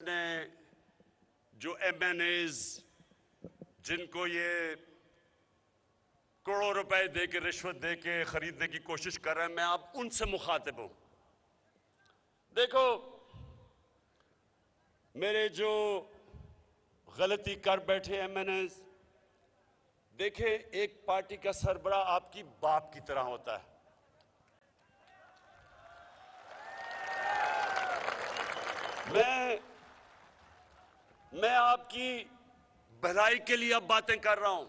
ने जो MNAs जिनको ये करोड़ों रुपए दे के रिश्वत दे के खरीदने की कोशिश कर रहे हैं, मैं अब उनसे मुखातिब हूं। देखो, मेरे जो गलती कर बैठे MNAs, देखे एक पार्टी का सरबराह आपकी बाप की तरह होता है। मैं आपकी भलाई के लिए अब बातें कर रहा हूं।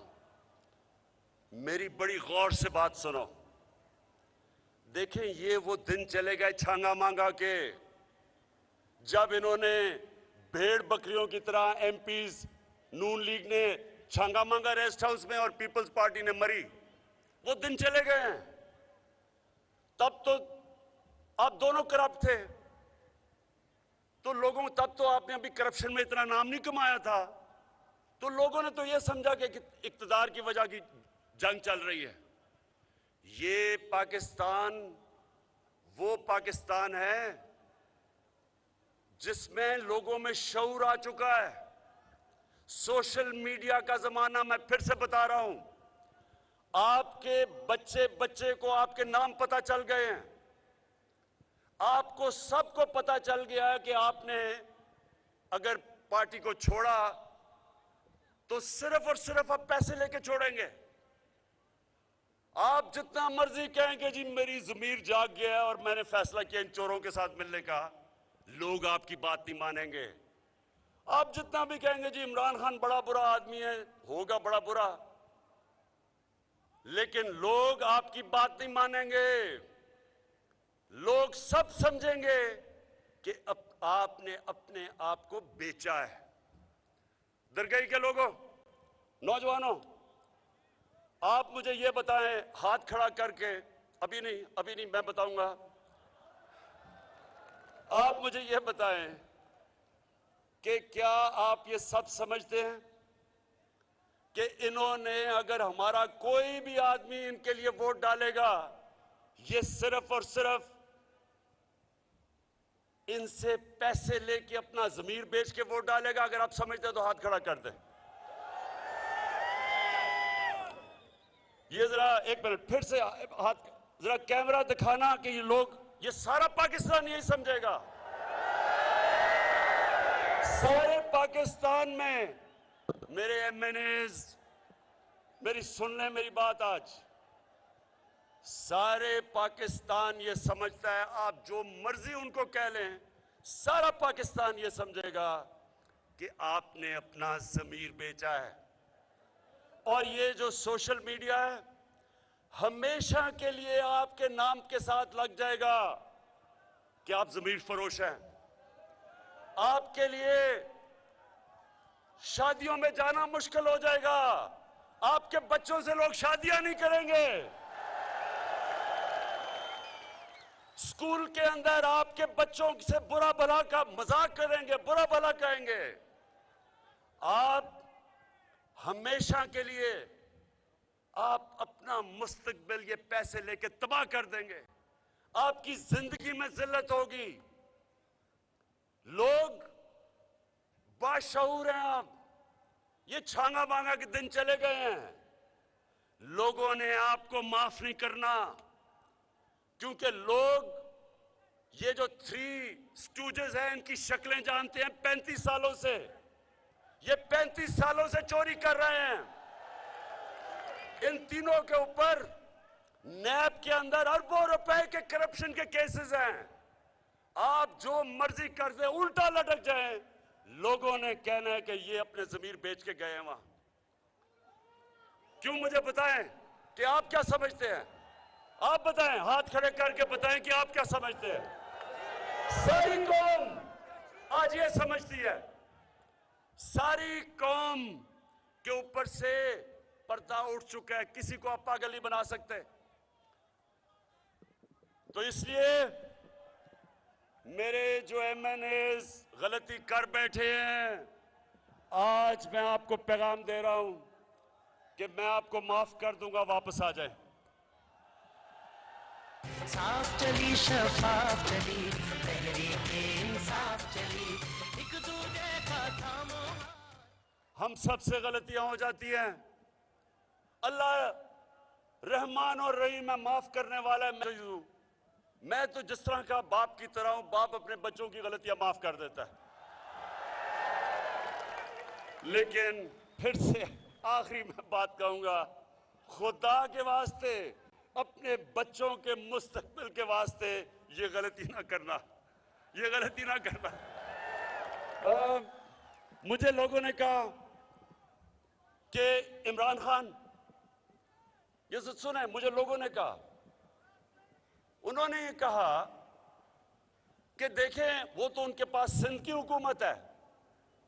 मेरी बड़ी गौर से बात सुनो। देखें, ये वो दिन चले गए छांगा मांगा के, जब इन्होंने भेड़ बकरियों की तरह MPs नून लीग ने छांगा मांगा रेस्ट हाउस में और पीपल्स पार्टी ने मरी। वो दिन चले गए हैं। तब तो आप दोनों करप्ट थे, तो लोगों तब तो आपने अभी करप्शन में इतना नाम नहीं कमाया था, तो लोगों ने तो ये समझा कि इक्तदार की वजह की जंग चल रही है। ये पाकिस्तान वो पाकिस्तान है जिसमें लोगों में शऊर आ चुका है। सोशल मीडिया का जमाना, मैं फिर से बता रहा हूं, आपके बच्चे बच्चे को आपके नाम पता चल गए हैं। आपको सबको पता चल गया है कि आपने अगर पार्टी को छोड़ा तो सिर्फ और सिर्फ आप पैसे लेके छोड़ेंगे। आप जितना मर्जी कहेंगे जी मेरी ज़मीर जाग गया है और मैंने फैसला किया इन चोरों के साथ मिलने का, लोग आपकी बात नहीं मानेंगे। आप जितना भी कहेंगे जी इमरान खान बड़ा बुरा आदमी है, होगा बड़ा बुरा, लेकिन लोग आपकी बात नहीं मानेंगे। लोग सब समझेंगे कि अब आपने अपने आप को बेचा है। दरगाही के लोगों, नौजवानों, आप मुझे ये बताएं हाथ खड़ा करके, अभी नहीं मैं बताऊंगा। आप मुझे ये बताएं कि क्या आप ये सब समझते हैं कि इन्होंने अगर हमारा कोई भी आदमी इनके लिए वोट डालेगा, ये सिर्फ और सिर्फ इनसे पैसे लेके अपना ज़मीर बेच के वोट डालेगा? अगर आप समझते हैं तो हाथ खड़ा कर दें। ये जरा एक मिनट फिर से हाथ, जरा कैमरा दिखाना कि ये लोग, ये सारा पाकिस्तान यही समझेगा। सारे पाकिस्तान में मेरे MNAs, मेरी सुन लें मेरी बात आज, सारे पाकिस्तान ये समझता है, आप जो मर्जी उनको कह लें, सारा पाकिस्तान ये समझेगा कि आपने अपना ज़मीर बेचा है। और ये जो सोशल मीडिया है, हमेशा के लिए आपके नाम के साथ लग जाएगा कि आप ज़मीर फरोश हैं। आपके लिए शादियों में जाना मुश्किल हो जाएगा। आपके बच्चों से लोग शादियां नहीं करेंगे। स्कूल के अंदर आपके बच्चों से बुरा भला का मजाक करेंगे, बुरा भला कहेंगे। आप हमेशा के लिए आप अपना मुस्तकबिल ये पैसे लेके तबाह कर देंगे। आपकी जिंदगी में जिल्लत होगी। लोग बाशऊर हैं आप। ये छांगा मांगा के दिन चले गए हैं। लोगों ने आपको माफ नहीं करना, क्योंकि लोग ये जो 3 स्टूजेस हैं इनकी शक्लें जानते हैं 35 सालों से। ये 35 सालों से चोरी कर रहे हैं। इन तीनों के ऊपर नैब के अंदर अरबों रुपए के करप्शन के केसेस हैं। आप जो मर्जी कर दे, उल्टा लटक जाए, लोगों ने कहना है कि ये अपने ज़मीर बेच के गए हैं वहां। क्यों? मुझे बताएं कि आप क्या समझते हैं। आप बताएं, हाथ खड़े करके बताएं कि आप क्या समझते हैं। सारी कौम आज ये समझती है, सारी कौम के ऊपर से पर्दा उठ चुका है। किसी को आप पागल नहीं बना सकते। तो इसलिए मेरे जो MNAs गलती कर बैठे हैं, आज मैं आपको पैगाम दे रहा हूं कि मैं आपको माफ कर दूंगा, वापस आ जाए। साफ चली शफाफ चली, तहरीके इंसाफ चली, दूजे का थामो। हम सबसे गलतियां हो जाती हैं। अल्लाह रहमान और रहीम है, माफ करने वाला है। मैं तो जिस तरह का बाप की तरह हूं, बाप अपने बच्चों की गलतियां माफ कर देता है। लेकिन फिर से आखिरी में बात कहूंगा, खुदा के वास्ते, अपने बच्चों के मुस्तकबिल के वास्ते ये गलती ना करना, ये गलती ना करना। मुझे लोगों ने कहा कि इमरान खान, ये सुने, मुझे लोगों ने कहा, उन्होंने ये कहा कि देखें वो तो उनके पास सिंध की हुकूमत है,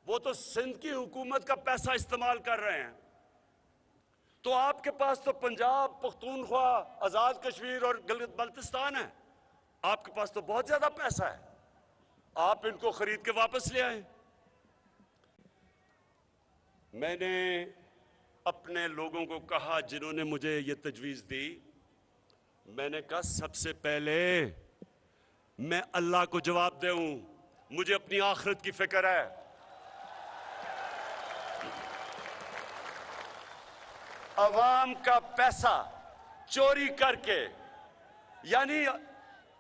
वो तो सिंध की हुकूमत का पैसा इस्तेमाल कर रहे हैं, तो आपके पास तो पंजाब, पख्तूनख्वा, आजाद कश्मीर और गिलगित बल्तिस्तान है, आपके पास तो बहुत ज्यादा पैसा है, आप इनको खरीद के वापस ले आए। मैंने अपने लोगों को कहा जिन्होंने मुझे ये तजवीज दी, मैंने कहा सबसे पहले मैं अल्लाह को जवाब दूं, मुझे अपनी आखिरत की फिक्र है। अवाम का पैसा चोरी करके, यानी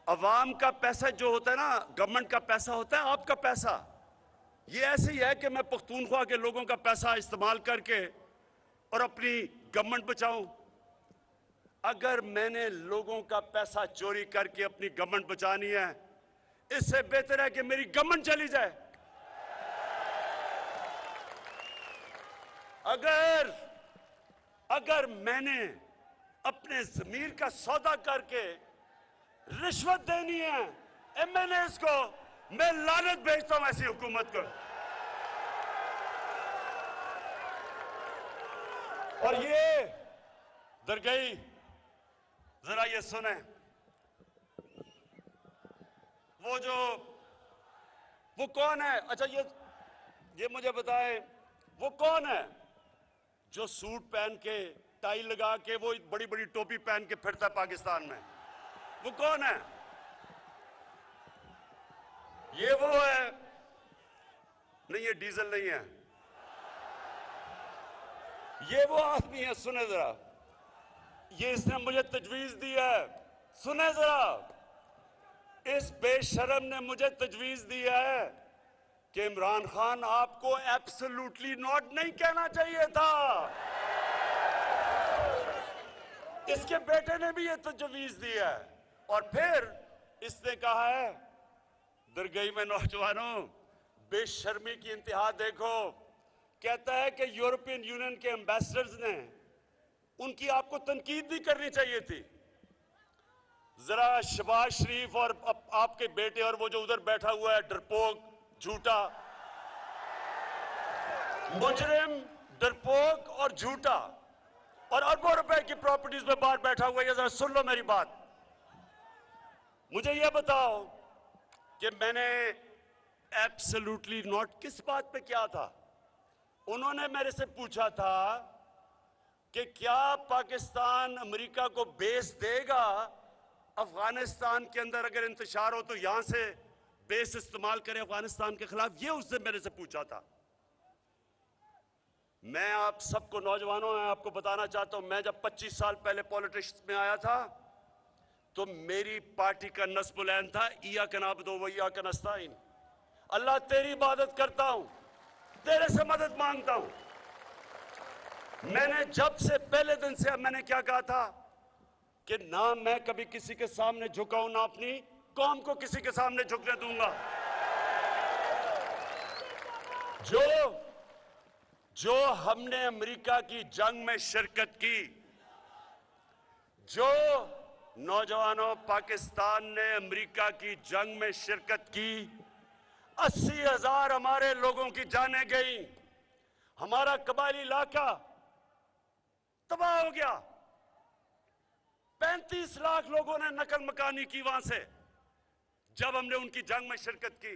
अवाम का पैसा जो होता है ना, गवर्नमेंट का पैसा होता है, आपका पैसा, ये ऐसे ही है कि मैं पख्तूनख्वा के लोगों का पैसा इस्तेमाल करके और अपनी गवर्नमेंट बचाऊं। अगर मैंने लोगों का पैसा चोरी करके अपनी गवर्नमेंट बचानी है, इससे बेहतर है कि मेरी गवर्नमेंट चली जाए। अगर मैंने अपने ज़मीर का सौदा करके रिश्वत देनी है एमएनएस को, मैं लानत भेजता हूं ऐसी हुकूमत को। और ये दरगई, जरा ये सुने, वो कौन है? अच्छा ये मुझे बताए, वो कौन है जो सूट पहन के, टाई लगा के, वो बड़ी बड़ी टोपी पहन के फिरता है पाकिस्तान में? वो कौन है? ये वो है? नहीं, ये डीजल नहीं है, ये वो आदमी है। सुने जरा, ये इसने मुझे तजवीज दी है, सुने जरा, इस बेशरम ने मुझे तजवीज दी है कि इमरान खान आपको एब्सोल्युटली नॉट नहीं कहना चाहिए था। इसके बेटे ने भी ये तजवीज दी है। और फिर इसने कहा है, दरगई में नौजवानों, बेशर्मी की इंतहा देखो, कहता है कि यूरोपियन यूनियन के एम्बेसडर्स ने, उनकी आपको तनकीद भी करनी चाहिए थी। जरा शहबाज शरीफ और आपके बेटे और वो जो उधर बैठा हुआ है डरपोक, झूठा मुजरिम, डरपोक और झूठा, और अरबों रुपए की प्रॉपर्टीज में बाहर बैठा हुआ है, जरा सुन लो मेरी बात। मुझे यह बताओ कि मैंने एब्सोल्युटली नॉट किस बात पे किया था? उन्होंने मेरे से पूछा था कि क्या पाकिस्तान अमेरिका को बेस देगा अफगानिस्तान के अंदर, अगर इंतशार हो तो यहां से बेस इस्तेमाल करे अफगानिस्तान के खिलाफ? ये उसने मेरे से पूछा था। मैं आप सबको, नौजवानों, मैं आपको बताना चाहता हूं, मैं जब 25 साल पहले पॉलिटिक्स में आया था तो मेरी पार्टी का नस्बुल ऐन था, इय्याक नअबुदु व इय्याक नस्तईन, अल्लाह तेरी इबादत करता हूं, तेरे से मदद मांगता हूं। मैंने जब से पहले दिन से मैंने क्या कहा था कि ना मैं कभी किसी के सामने झुकाऊं, ना अपनी कौम को किसी के सामने झुकने दूंगा। जो हमने अमेरिका की जंग में शिरकत की, जो नौजवानों पाकिस्तान ने अमेरिका की जंग में शिरकत की, 80,000 हमारे लोगों की जानें गई, हमारा कबायली इलाका तबाह हो गया, 35 लाख लोगों ने नकल मकानी की वहां से जब हमने उनकी जंग में शिरकत की।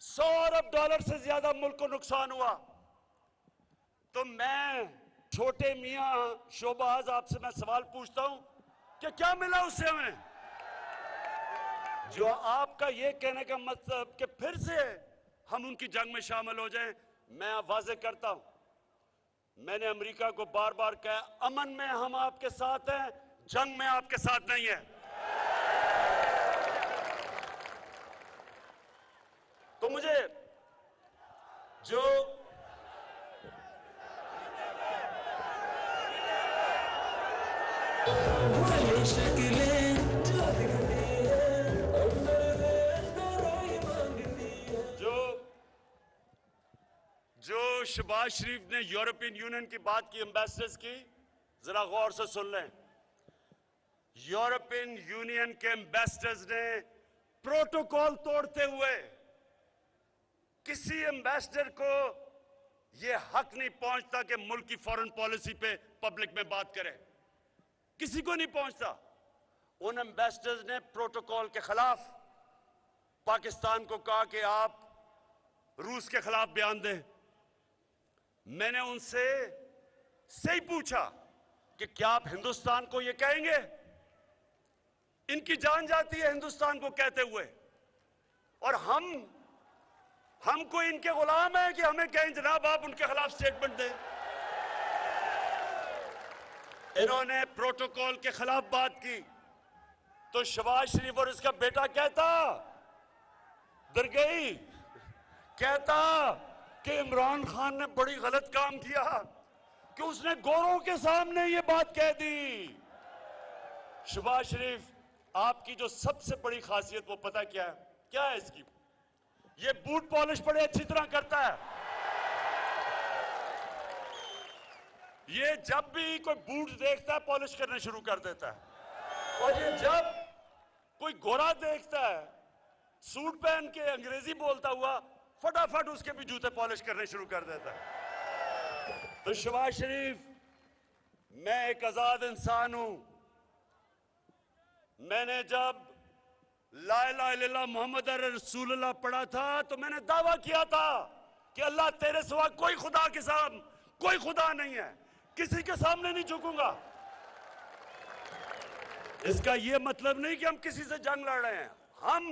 $100 अरब से ज्यादा मुल्क को नुकसान हुआ। तो मैं छोटे मियां शोबाज आपसे मैं सवाल पूछता हूं कि क्या मिला उससे हमें? जो आपका ये कहने का मतलब कि फिर से हम उनकी जंग में शामिल हो जाएं। मैं अब वाज़ेह करता हूं, मैंने अमेरिका को बार बार कहा, अमन में हम आपके साथ हैं, जंग में आपके साथ नहीं है। तो मुझे जो जो शहबाज शरीफ ने यूरोपियन यूनियन की बात की, एम्बेसडर्स की, जरा गौर से सुन लें। यूरोपियन यूनियन के एम्बेसडर्स ने प्रोटोकॉल तोड़ते हुए किसी एम्बेसडर को यह हक नहीं पहुंचता कि मुल्क की फॉरेन पॉलिसी पे पब्लिक में बात करे, किसी को नहीं पहुंचता। उन एम्बेसडर्स ने प्रोटोकॉल के खिलाफ पाकिस्तान को कहा कि आप रूस के खिलाफ बयान दें। मैंने उनसे सही पूछा कि क्या आप हिंदुस्तान को यह कहेंगे? इनकी जान जाती है हिंदुस्तान को कहते हुए, और हम कोई इनके गुलाम है कि हमें कहें जनाब आप उनके खिलाफ स्टेटमेंट दें। इन्होंने प्रोटोकॉल के खिलाफ बात की तो शहबाज शरीफ और इसका बेटा कहता दरगई, कहता कि इमरान खान ने बड़ी गलत काम किया कि उसने गोरों के सामने ये बात कह दी। शहबाज शरीफ, आपकी जो सबसे बड़ी खासियत वो पता क्या है? क्या है इसकी? ये बूट पॉलिश बड़े अच्छी तरह करता है। ये जब भी कोई बूट देखता है पॉलिश करना शुरू कर देता है, और ये जब कोई गोरा देखता है सूट पहन के अंग्रेजी बोलता हुआ, फटाफट उसके भी जूते पॉलिश करने शुरू कर देता है। तो शहबाज शरीफ, मैं एक आजाद इंसान हूं। मैंने जब ला इलाहा इल्लल्लाह मोहम्मद रसूलुल्लाह पढ़ा था तो मैंने दावा किया था कि अल्लाह तेरे सिवा कोई खुदा के सामने कोई खुदा नहीं है, किसी के सामने नहीं झुकूंगा। इसका यह मतलब नहीं कि हम किसी से जंग लड़ रहे हैं, हम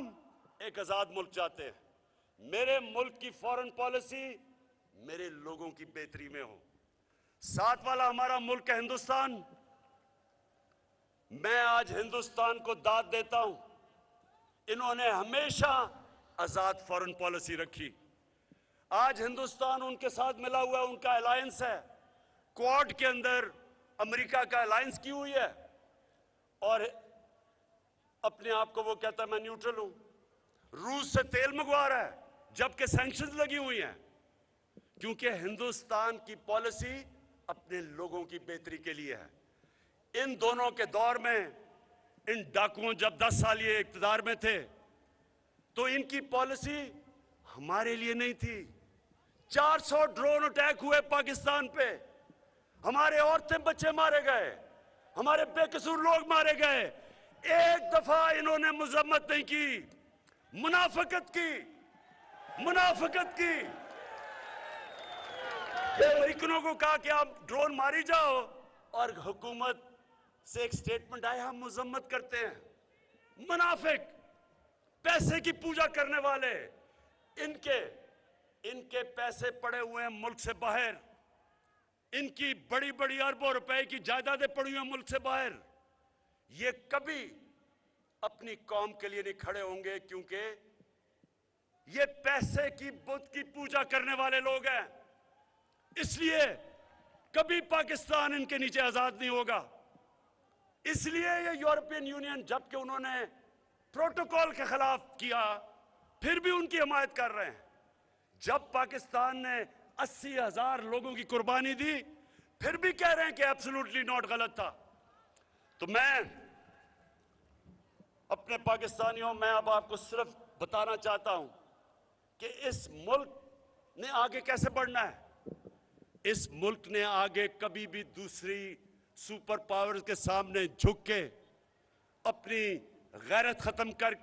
एक आजाद मुल्क चाहते हैं। मेरे मुल्क की फॉरेन पॉलिसी मेरे लोगों की बेहतरी में हो। साथ वाला हमारा मुल्क है हिंदुस्तान। मैं आज हिंदुस्तान को दाद देता हूं, इन्होंने हमेशा आजाद फॉरेन पॉलिसी रखी। आज हिंदुस्तान उनके साथ मिला हुआ है, उनका अलायंस है। क्वाड के अंदर अमेरिका का अलायंस की हुई है, और अपने आप को वो कहता है मैं न्यूट्रल हूं। रूस से तेल मंगवा रहा है जबकि सैंक्शंस लगी हुई हैं, क्योंकि हिंदुस्तान की पॉलिसी अपने लोगों की बेहतरी के लिए है। इन दोनों के दौर में, इन डाकुओं जब 10 साल ये इक्तदार में थे तो इनकी पॉलिसी हमारे लिए नहीं थी। 400 ड्रोन अटैक हुए पाकिस्तान पे, हमारे औरतें बच्चे मारे गए, हमारे बेकसूर लोग मारे गए। एक दफा इन्होंने मजम्मत नहीं की, मुनाफिकत की। अमेरिकनों को कहा कि आप ड्रोन मारी जाओ, और हुकूमत से एक स्टेटमेंट आया हम मजम्मत करते हैं। मुनाफिक, पैसे की पूजा करने वाले, इनके पैसे पड़े हुए हैं मुल्क से बाहर। इनकी बड़ी बड़ी अरबों रुपए की जायदादें पड़ी हुई हैं मुल्क से बाहर। ये कभी अपनी कौम के लिए नहीं खड़े होंगे, क्योंकि ये पैसे की बुत की पूजा करने वाले लोग हैं। इसलिए कभी पाकिस्तान इनके नीचे आजाद नहीं होगा। इसलिए ये यूरोपियन यूनियन, जबकि उन्होंने प्रोटोकॉल के खिलाफ किया, फिर भी उनकी हिमायत कर रहे हैं। जब पाकिस्तान ने 80,000 लोगों की कुर्बानी दी, फिर भी कह रहे हैं कि एब्सोल्युटली नॉट, गलत था। तो मैं अपने पाकिस्तानियों, मैं अब आपको सिर्फ बताना चाहता हूं कि इस मुल्क ने आगे कैसे बढ़ना है। इस मुल्क ने आगे कभी भी दूसरी सुपर पावर्स के सामने झुक के अपनी गैरत खत्म करके